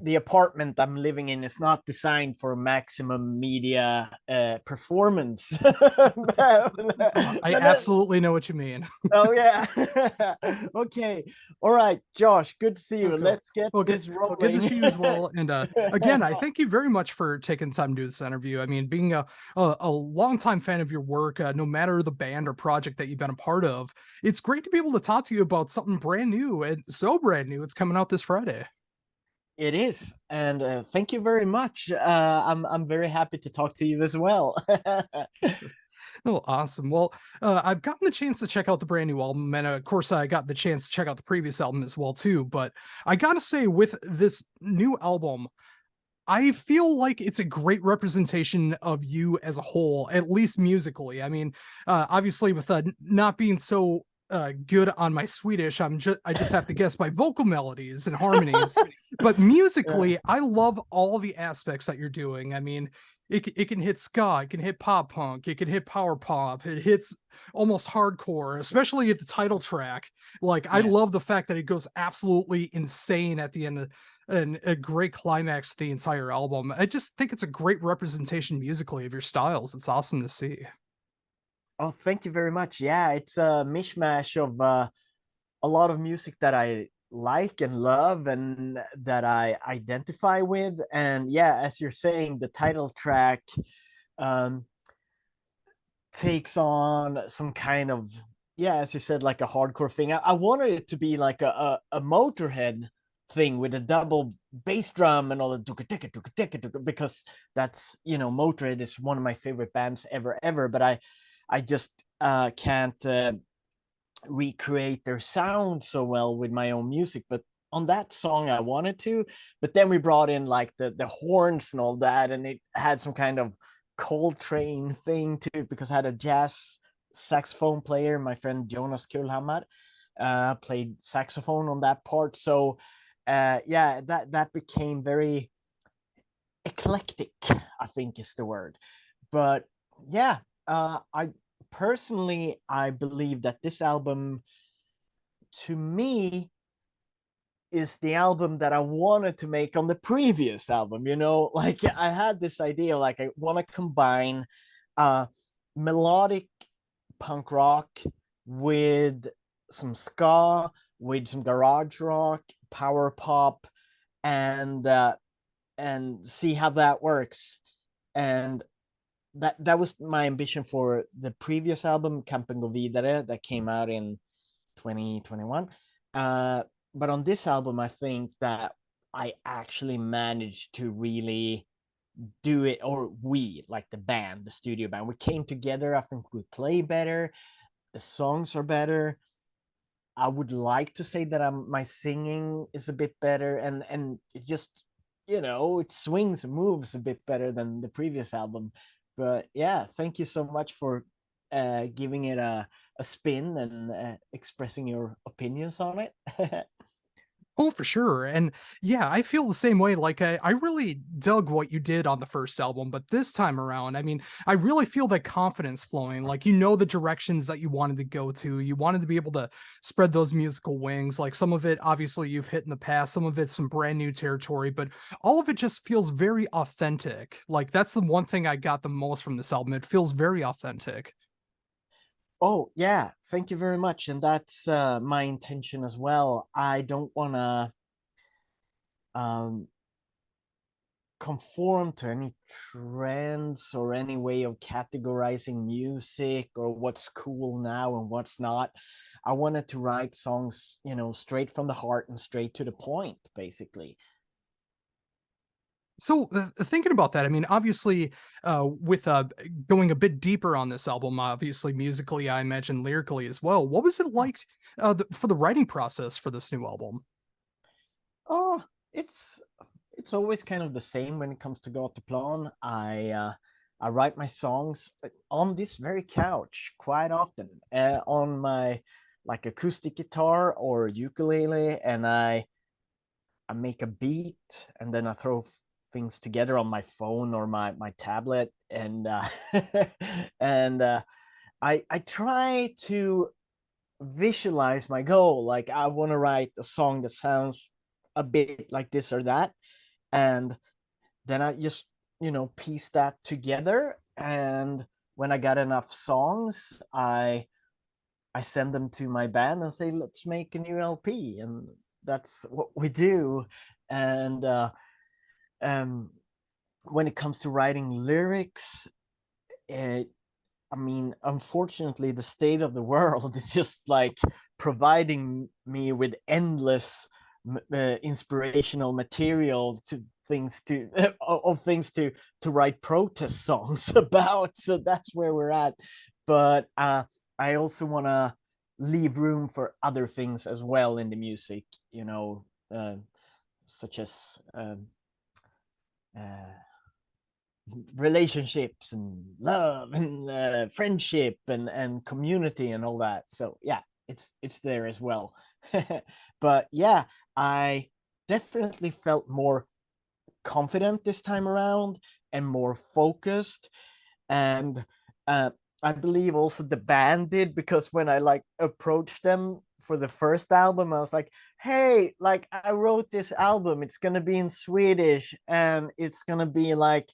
the apartment I'm living in is not designed for maximum media performance. I absolutely know what you mean. Oh yeah. Okay. All right, Josh. Good to see you. Okay. Let's get Well, this good to rolling. see you as well. And again, I thank you very much for taking time to do this interview. I mean, being a longtime fan of your work, no matter the band or project that you've been a part of, it's great to be able to talk to you about something brand new and so brand new. It's coming out this Friday. It is, and thank you very much. I'm very happy to talk to you as well. Oh, awesome. Well, I've gotten the chance to check out the brand new album, and of course, I got the chance to check out the previous album as well too. But I gotta say, with this new album, I feel like it's a great representation of you as a whole, at least musically. I mean, obviously, with not being so good on my Swedish, I just have to guess my vocal melodies and harmonies. But Yeah. musically, I love all the aspects that you're doing. I mean, it can hit ska, it can hit pop punk, it can hit power pop, it hits almost hardcore, especially at the title track. Like, I Yeah. love the fact that it goes absolutely insane at the end of, and a great climax to the entire album. I just think it's a great representation musically of your styles. It's awesome to see. Oh, thank you very much. Yeah, it's a mishmash of a lot of music that I like and love and that I identify with. And yeah, as you're saying, the title track um, takes on some kind of, yeah, as you said, like a hardcore thing. I wanted it to be like a Motorhead thing with a double bass drum and all the because that's, Motorhead is one of my favorite bands ever, but I just can't recreate their sound so well with my own music. But on that song I wanted to, but then we brought in like the horns and all that, and it had some kind of Coltrane thing too, because I had a jazz saxophone player, my friend Jonas Kullhammar, played saxophone on that part. So yeah, that became very eclectic, I think is the word. But yeah, I personally I believe that this album, to me, is the album that I wanted to make on the previous album. Like I had this idea, like I want to combine uh melodic punk rock with some ska, with some garage rock, power pop, and see how that works. And that was my ambition for the previous album, Campen Go Vidare, that came out in 2021. But on this album, I think that I actually managed to really do it, or we, like the band, the studio band, we came together. I think we play better. The songs are better. I would like to say that my singing is a bit better, and it just, it swings and moves a bit better than the previous album. But yeah, thank you so much for giving it a spin and expressing your opinions on it. Oh, for sure. And yeah, I feel the same way. Like, I really dug what you did on the first album, but this time around, I mean, I really feel that confidence flowing. Like, the directions that you wanted to go to. You wanted to be able to spread those musical wings. Like, some of it, obviously, you've hit in the past, some of it's some brand new territory, but all of it just feels very authentic. Like, that's the one thing I got the most from this album. It feels very authentic. Oh yeah, thank you very much, and that's my intention as well. I don't want to um, conform to any trends or any way of categorizing music or what's cool now and what's not. I wanted to write songs, straight from the heart and straight to the point, basically. So, thinking about that, I mean, obviously, with going a bit deeper on this album, obviously musically, I imagine lyrically as well. What was it like for the writing process for this new album? Oh, it's always kind of the same when it comes to Gatuplan. I write my songs on this very couch quite often, on my like acoustic guitar or ukulele, and I make a beat, and then I throw things together on my phone or my tablet, and and I try to visualize my goal. Like I want to write a song that sounds a bit like this or that, And then I just, pieced that together. And when I got enough songs, I send them to my band and say, let's make a new LP. And that's what we do. And when it comes to writing lyrics, it, I mean, unfortunately, the state of the world is just like providing me with endless inspirational material to things to of things to write protest songs about. So that's where we're at. But I also want to leave room for other things as well in the music, such as uh, relationships and love and friendship and community and all that. So yeah, it's there as well. But yeah, I definitely felt more confident this time around and more focused. And uh, I believe also the band did, because when I like approached them for the first album, I was like, hey, like I wrote this album, it's gonna be in Swedish and it's gonna be like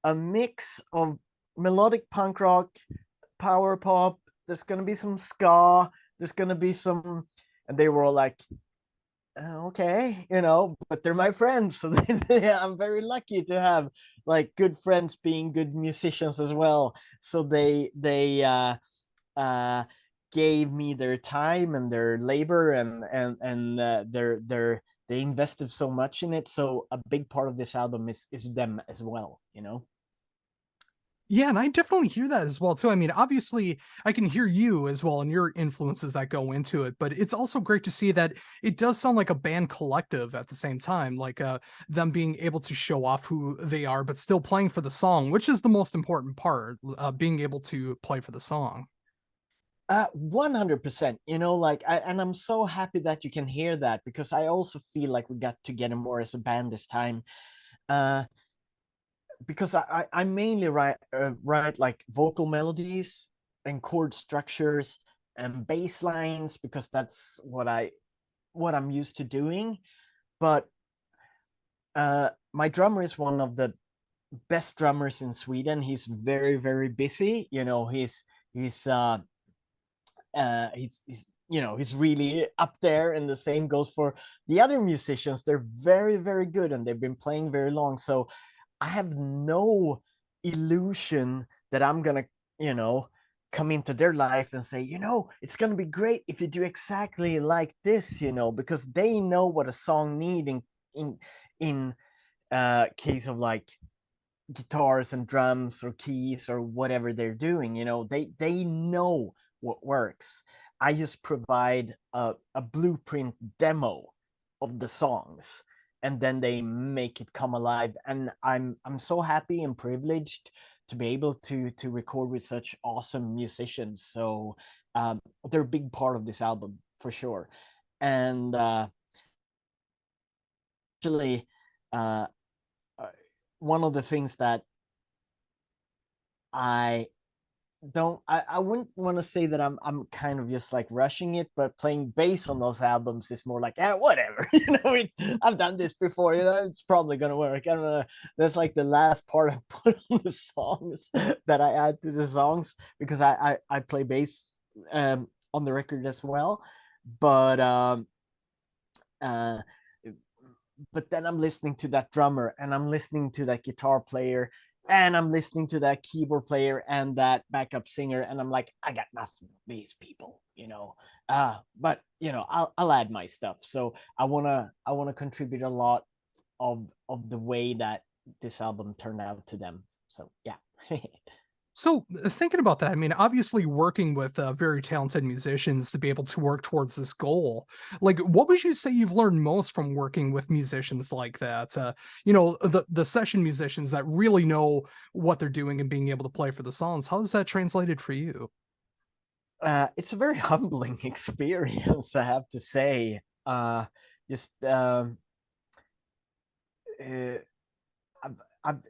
a mix of melodic punk rock, power pop. There's gonna be some ska. There's gonna be some, and they were all like, okay, but they're my friends, so I'm very lucky to have like good friends being good musicians as well. So they uh, gave me their time and their labor, and they invested so much in it. So a big part of this album is them as well. Yeah, and I definitely hear that as well too. I mean, obviously, I can hear you as well and your influences that go into it, but it's also great to see that it does sound like a band collective at the same time, like them being able to show off who they are, but still playing for the song, which is the most important part, being able to play for the song. 100%. And I'm so happy that you can hear that, because I also feel like we got together more as a band this time. Uh, because I mainly write like vocal melodies and chord structures and bass lines, because that's what I'm used to doing. But my drummer is one of the best drummers in Sweden. He's very, very busy. He's he's really up there, and the same goes for the other musicians. They're very, very good, and they've been playing very long. So I have no illusion that I'm gonna, come into their life and say, it's gonna be great if you do exactly like this, because they know what a song need in case of like guitars and drums or keys or whatever they're doing. They know what works. I just provide a blueprint demo of the songs, and then they make it come alive. And I'm so happy and privileged to be able to record with such awesome musicians. So they're a big part of this album for sure. And actually, uh, uh, one of the things that I I wouldn't want to say that I'm kind of just like rushing it, but playing bass on those albums is more like, whatever. I've done this before, it's probably gonna work. I don't know. That's like the last part I put on the songs that I add to the songs, because I play bass on the record as well. But uh but then I'm listening to that drummer, and I'm listening to that guitar player, and I'm listening to that keyboard player and that backup singer, and I'm like, I got nothing with these people. But I'll add my stuff. So I wanna contribute a lot of the way that this album turned out to them. So yeah. So, thinking about that, I mean, obviously working with very talented musicians to be able to work towards this goal, like, what would you say you've learned most from working with musicians like that? The session musicians that really know what they're doing and being able to play for the songs. How has that translated for you? It's a very humbling experience, I have to say. Just uh, I've, I've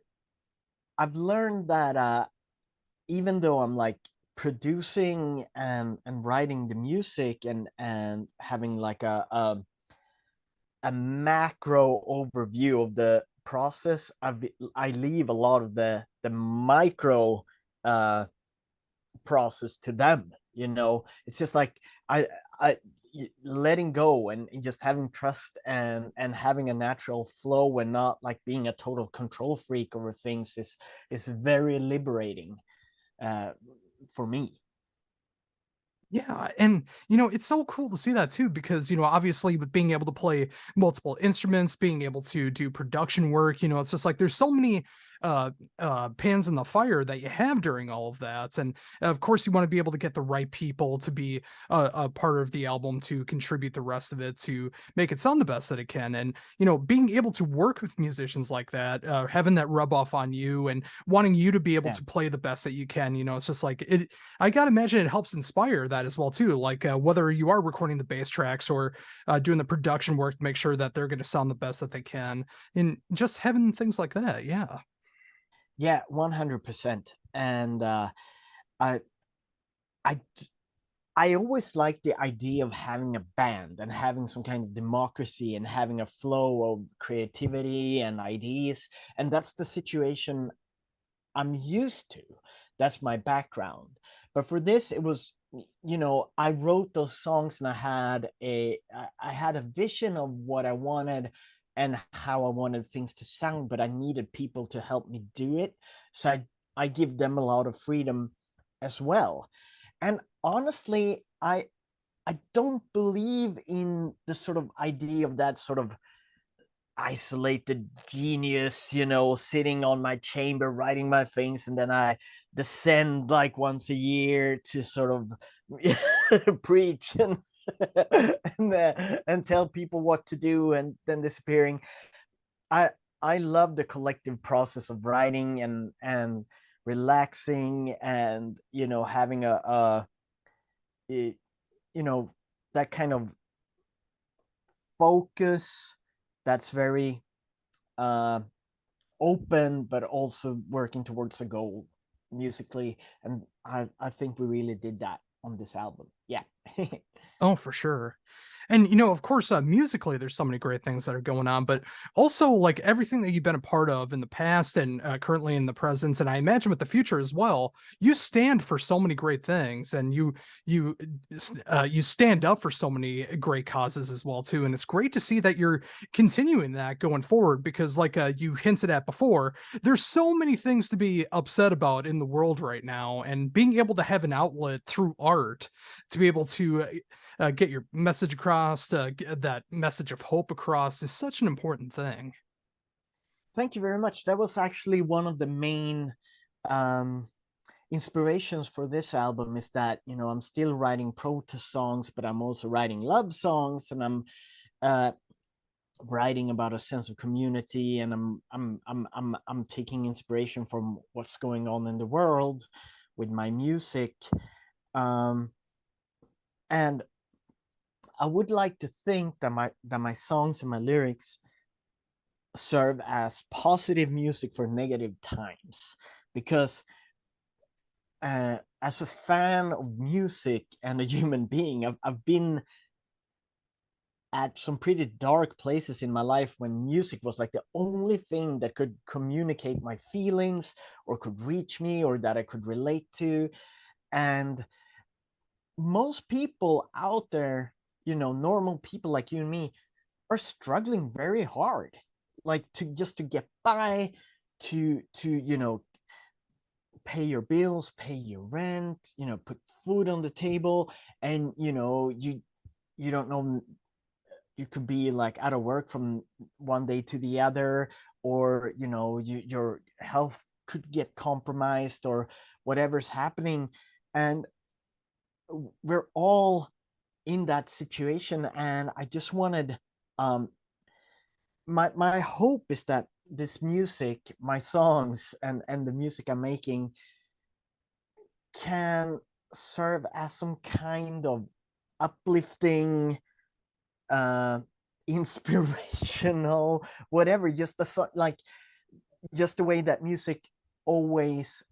I've learned that even though I'm like producing and writing the music and having like a macro overview of the process, I leave a lot of the micro uh process to them. It's just like I letting go and just having trust and having a natural flow, and not like being a total control freak over things, is very liberating uh for me. Yeah, and it's so cool to see that too because obviously with being able to play multiple instruments, being able to do production work, it's just like there's so many uh pans in the fire that you have during all of that. And of course you want to be able to get the right people to be a part of the album to contribute the rest of it to make it sound the best that it can. And being able to work with musicians like that, having that rub off on you and wanting you to be able Yeah. to play the best that you can, it's just like it I gotta imagine it helps inspire that as well too. Like whether you are recording the bass tracks or doing the production work to make sure that they're going to sound the best that they can, and just having things like that. Yeah. Yeah, 100%. And I I I always like the idea of having a band and having some kind of democracy and having a flow of creativity and ideas. And that's the situation I'm used to. That's my background. But for this, it was, I wrote those songs and I had a vision of what I wanted and how I wanted things to sound, but I needed people to help me do it. So I give them a lot of freedom as well. And honestly, I don't believe in the sort of idea of that sort of isolated genius, sitting on my chamber writing my things, and then I descend like once a year to sort of preach and tell people what to do and then disappearing. I I love the collective process of writing and relaxing, and having a you know that kind of focus that's very uh open, but also working towards a goal musically. And I think we really did that on this album. Yeah. Oh, for sure. And of course, musically, there's so many great things that are going on, but also like everything that you've been a part of in the past and currently in the present, and I imagine with the future as well. You stand for so many great things, and you stand up for so many great causes as well too. And it's great to see that you're continuing that going forward because, like you hinted at before, there's so many things to be upset about in the world right now, and being able to have an outlet through art to be able to get your message across, get that message of hope across is such an important thing. Thank you very much. That was actually one of the main um inspirations for this album, is that I'm still writing protest songs, but I'm also writing love songs, and I'm uh writing about a sense of community, and I'm taking inspiration from what's going on in the world with my music. um and I would like to think that my songs and my lyrics serve as positive music for negative times, because as a fan of music and a human being, I've been at some pretty dark places in my life when music was like the only thing that could communicate my feelings or could reach me or that I could relate to. And most people out there, normal people like you and me, are struggling very hard, like to get by, to pay your bills, pay your rent, put food on the table. And you don't know, you could be like out of work from one day to the other, or your health could get compromised, or whatever's happening. And we're all in that situation, and I just wanted, um my hope is that this music, my songs, and the music I'm making, can serve as some kind of uplifting, uh inspirational, whatever, just like just the way that music always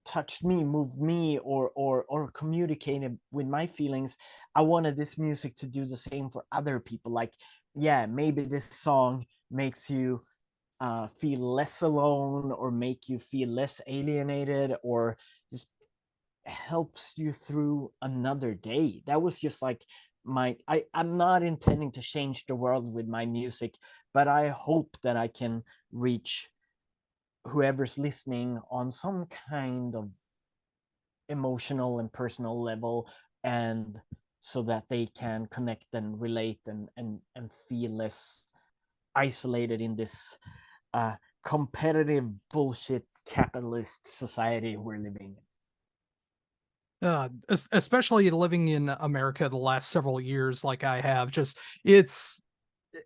touched me, moved me, or communicated with my feelings. I wanted this music to do the same for other people, like yeah, maybe this song makes you feel less alone, or make you feel less alienated, or just helps you through another day. That was just like I'm not intending to change the world with my music, but I hope that I can reach whoever's listening on some kind of emotional and personal level, and so that they can connect and relate, and feel less isolated in this competitive bullshit capitalist society we're living in. Especially living in America the last several years, like I have, just it's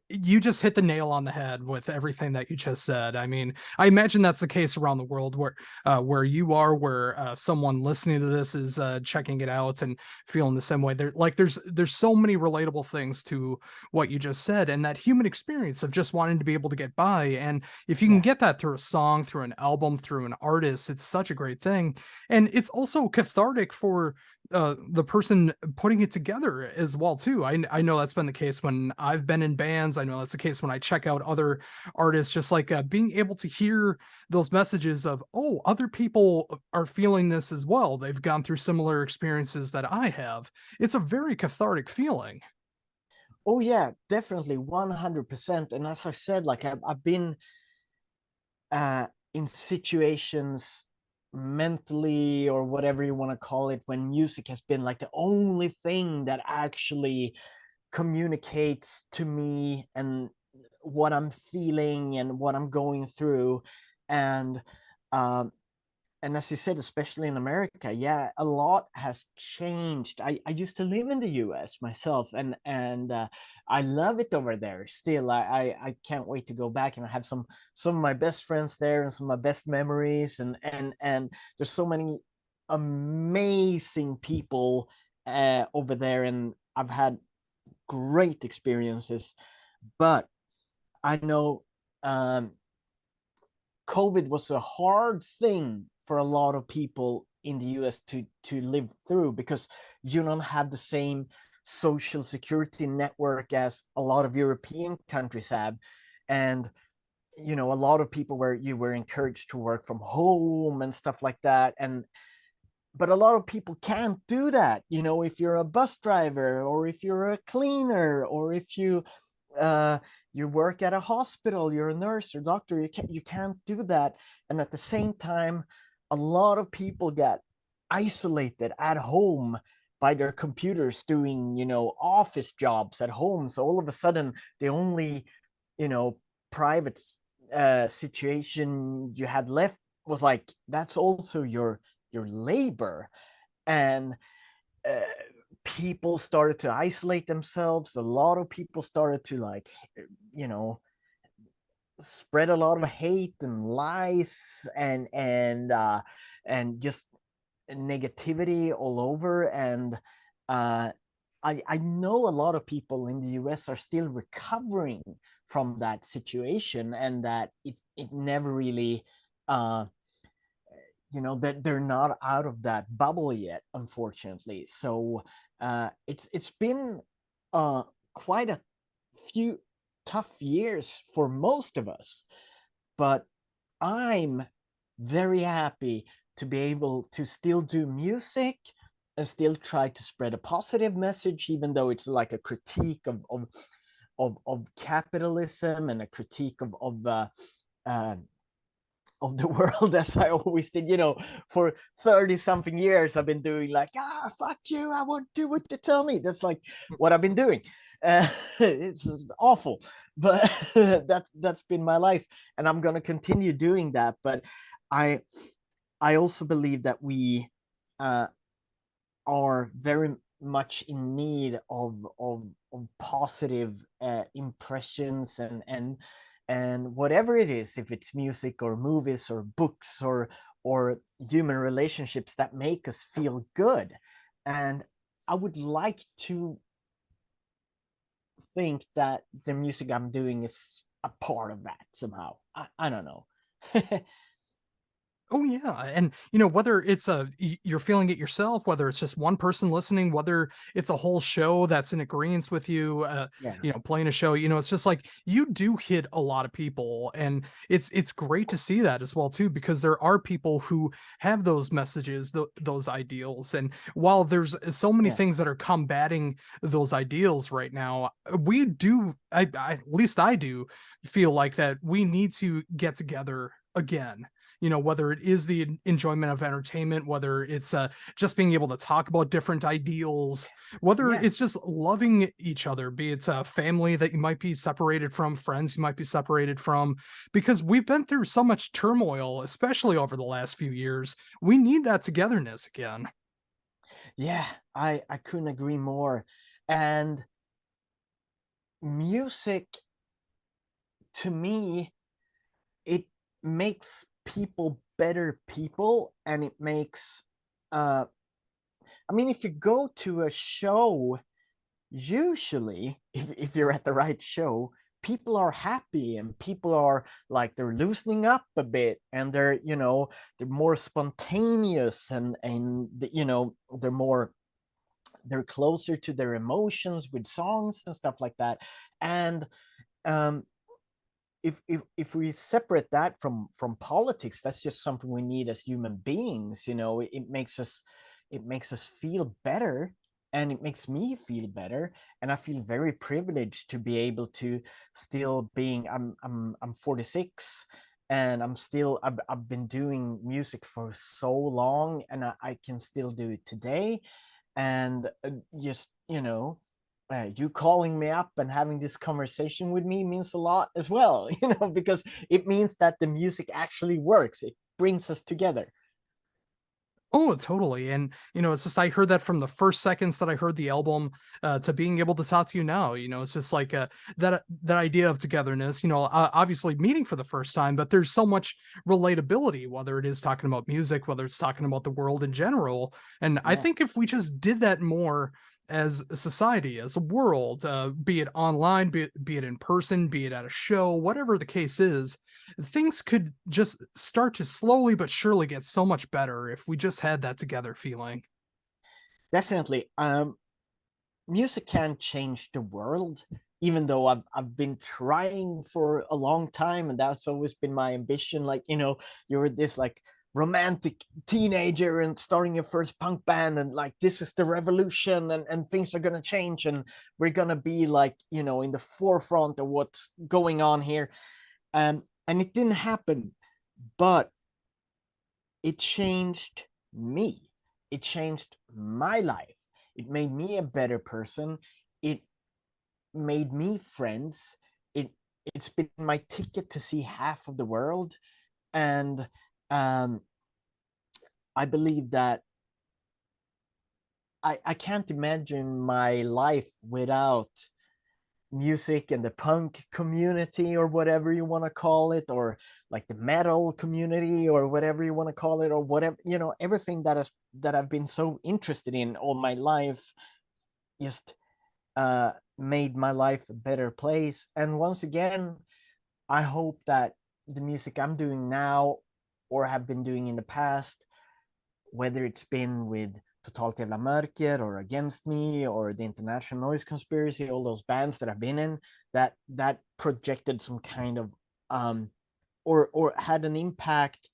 you just hit the nail on the head with everything that you just said. I mean, I imagine that's the case around the world where you are, where someone listening to this is checking it out and feeling the same way. There's so many relatable things to what you just said, and that human experience of just wanting to be able to get by. And if you can Yeah. get that through a song, through an album, through an artist, it's such a great thing. And it's also cathartic for the person putting it together as well too. I know that's been the case when I've been in bands. I know that's the case when I check out other artists. Just like being able to hear those messages of, oh, other people are feeling this as well. They've gone through similar experiences that I have. It's a very cathartic feeling. Oh yeah, definitely 100%. And as I said, like I've been in situations mentally, or whatever you want to call it, when music has been like the only thing that actually communicates to me and what I'm feeling and what I'm going through. And um, and as you said, especially in America, yeah, a lot has changed. I used to live in the US myself, and I love it over there still. I can't wait to go back, and I have some of my best friends there, and some of my best memories, and there's so many amazing people over there, and I've had great experiences. But I know COVID was a hard thing for a lot of people in the US to live through, because you don't have the same social security network as a lot of European countries have. And a lot of people were encouraged to work from home and stuff like that. And but a lot of people can't do that. If you're a bus driver, or if you're a cleaner, or if uh, you work at a hospital, you're a nurse or doctor, you can't do that. And at the same time, a lot of people get isolated at home by their computers, doing office jobs at home. So all of a sudden, the only you know private situation you had left was like, that's also your labor. And uh, people started to isolate themselves. A lot of people started to, like, you know spread a lot of hate and lies, and just negativity all over. And uh I know a lot of people in the US are still recovering from that situation, and that it never really that they're not out of that bubble yet, unfortunately. So it's been uh quite a few tough years for most of us, but I'm very happy to be able to still do music and still try to spread a positive message, even though it's like a critique of capitalism, and a critique uh, of the world, as I always did. For 30 something years, I've been doing like, fuck you, I won't do what you tell me. That's like what I've been doing. It's awful, but that's been my life, and I'm gonna continue doing that. But I I also believe that we uh, are very much in need of positive impressions, and whatever it is, if it's music or movies or books or human relationships that make us feel good. And I would like to think that the music I'm doing is a part of that somehow. I don't know. Oh yeah, and whether it's you're feeling it yourself, whether it's just one person listening, whether it's a whole show that's in agreement with you, Yeah, playing a show, it's just like you do hit a lot of people, and it's great to see that as well too, because there are people who have those messages, those ideals, and while there's so many yeah, things that are combating those ideals right now, we do, at least I do feel like that we need to get together again, whether it is the enjoyment of entertainment, whether it's just being able to talk about different ideals, whether yeah. it's just loving each other, be it a family that you might be separated from, friends you might be separated from, because we've been through so much turmoil, especially over the last few years. We need that togetherness again. Yeah, I couldn't agree more. And music, to me, it makes people better people, and it makes uh I mean, if you go to a show, usually if you're at the right show, people are happy, and people are like, they're loosening up a bit, and they're, they're more spontaneous, and they're more, they're closer to their emotions with songs and stuff like that. And um if we separate that from politics, that's just something we need as human beings. It makes us feel better, and it makes me feel better, and I feel very privileged to be able to still being I'm 46, and I've been doing music for so long, and I can still do it today. And just you calling me up and having this conversation with me means a lot as well, because it means that the music actually works. It brings us together. Oh, totally. And, it's just, I heard that from the first seconds that I heard the album, to being able to talk to you now, it's just like that idea of togetherness, obviously meeting for the first time, but there's so much relatability, whether it is talking about music, whether it's talking about the world in general. And I Yeah, think if we just did that more as a society, as a world, be it online, be it in person, be it at a show, whatever the case is, things could just start to slowly but surely get so much better if we just had that together feeling. definitely. Music can change the world, even though I've been trying for a long time, and that's always been my ambition. Like, you're this like romantic teenager and starting your first punk band, and like, this is the revolution, and things are gonna change, and we're gonna be like, in the forefront of what's going on here. And it didn't happen, but it changed me. It changed my life. It made me a better person. It made me friends. It's been my ticket to see half of the world. And um, I believe that I can't imagine my life without music and the punk community, or whatever you want to call it, or like the metal community, or whatever you want to call it, or whatever, everything that I've been so interested in all my life just made my life a better place. And once again, I hope that the music I'm doing now, or have been doing in the past, whether it's been with Totalt Jävla Mörker, or Against Me, or the International Noise Conspiracy, all those bands that I've been in, that projected some kind of or had an impact,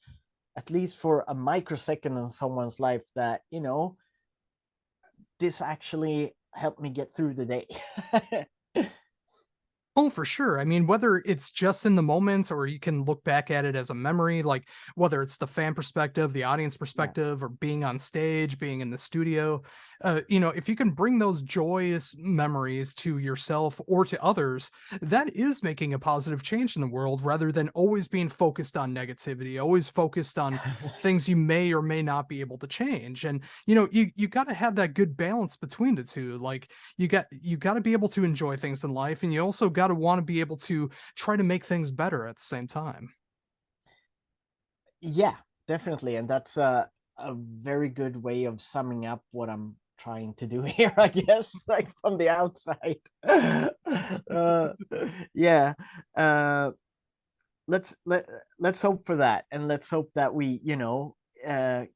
at least for a microsecond, in someone's life, that this actually helped me get through the day. Oh, for sure. I mean, whether it's just in the moment or you can look back at it as a memory, like whether it's the fan perspective, the audience Yeah, perspective, or being on stage, being in the studio, if you can bring those joyous memories to yourself or to others, that is making a positive change in the world rather than always being focused on negativity, always focused on things you may or may not be able to change. And, you got to have that good balance between the two. Like, you got to be able to enjoy things in life, and you also got to want to be able to try to make things better at the same time. yeah, definitely. And that's a very good way of summing up what I'm trying to do here, I guess, like from the outside. uh, yeah. let's hope for that, and let's hope that we,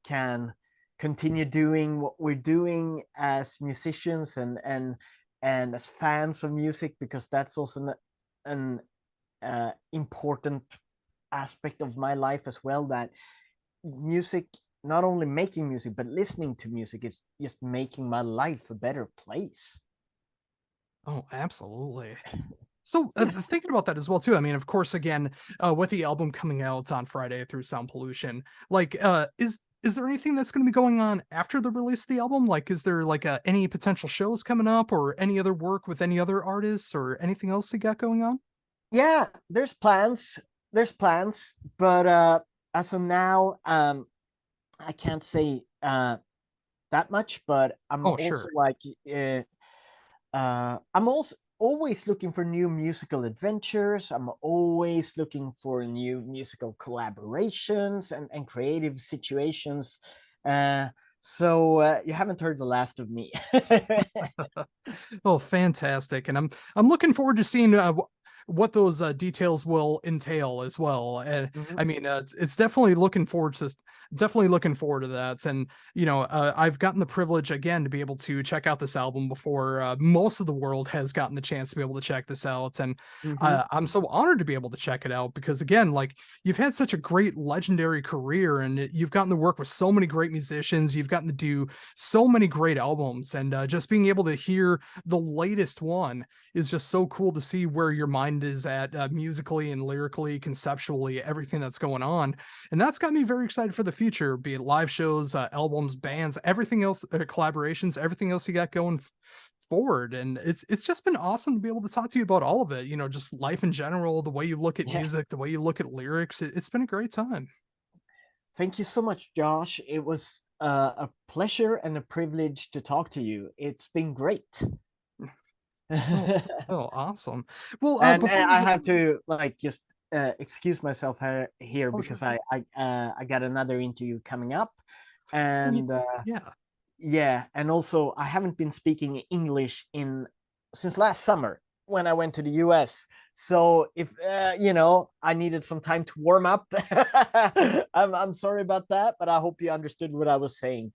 can continue doing what we're doing as musicians, and as fans of music, because that's also an important aspect of my life as well. That music, not only making music but listening to music, is just making my life a better place. Oh, absolutely. So thinking about that as well too. I mean, of course, again, with the album coming out on Friday through Sound Pollution, like, is there anything that's going to be going on after the release of the album? Like, is there like any potential shows coming up, or any other work with any other artists, or anything else you got going on? Yeah, there's plans, but as of now, I can't say that much. But I'm Oh, also sure. like, I'm also always looking for new musical adventures. I'm always looking for new musical collaborations and creative situations. Uh, so you haven't heard the last of me. Oh, fantastic! And I'm looking forward to seeing what those details will entail as well. Mhm, I mean, it's definitely looking forward to that. And I've gotten the privilege again to be able to check out this album before most of the world has gotten the chance to be able to check this out. And mhm, I'm so honored to be able to check it out because, again, like, you've had such a great legendary career, and you've gotten to work with so many great musicians. You've gotten to do so many great albums, and just being able to hear the latest one is just so cool to see where your mind is at, musically and lyrically, conceptually, everything that's going on. And that's got me very excited for the future, be it live shows, albums, bands, everything else, collaborations, everything else you got going forward. And it's just been awesome to be able to talk to you about all of it, just life in general, the way you look at yeah. music, the way you look at lyrics. It's been a great time. Thank you so much, Josh. It was a pleasure and a privilege to talk to you. It's been great. Oh, and, oh, awesome. Well, and before we I go, have to like just excuse myself here oh, because sure. I got another interview coming up, Oh, and yeah. yeah, and also I haven't been speaking English in since last summer when I went to the US. So if I needed some time to warm up, I'm sorry about that, but I hope you understood what I was saying.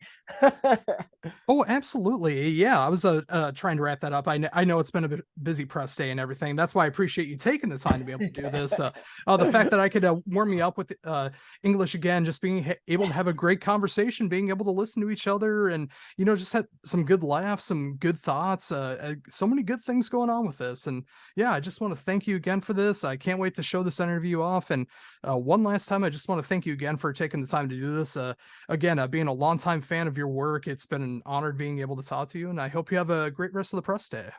Oh, absolutely. Yeah, I was trying to wrap that up. I know it's been a bit busy press day and everything. That's why I appreciate you taking the time to be able to do this. The fact that I could warm me up with English again, just being able to have a great conversation, being able to listen to each other, and just have some good laughs, some good thoughts. So many good things going on with this. And yeah, I just want to thank you again for this. I can't wait to show this interview off. And one last time, I just want to thank you again for taking the time to do this. Again, being a longtime fan of your work, it's been an honor being able to talk to you, and I hope you have a great rest of the press day.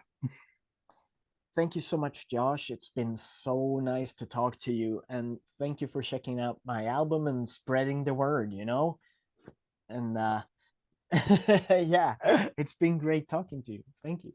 Thank you so much, Josh. It's been so nice to talk to you, and thank you for checking out my album and spreading the word. And yeah, it's been great talking to you. Thank you.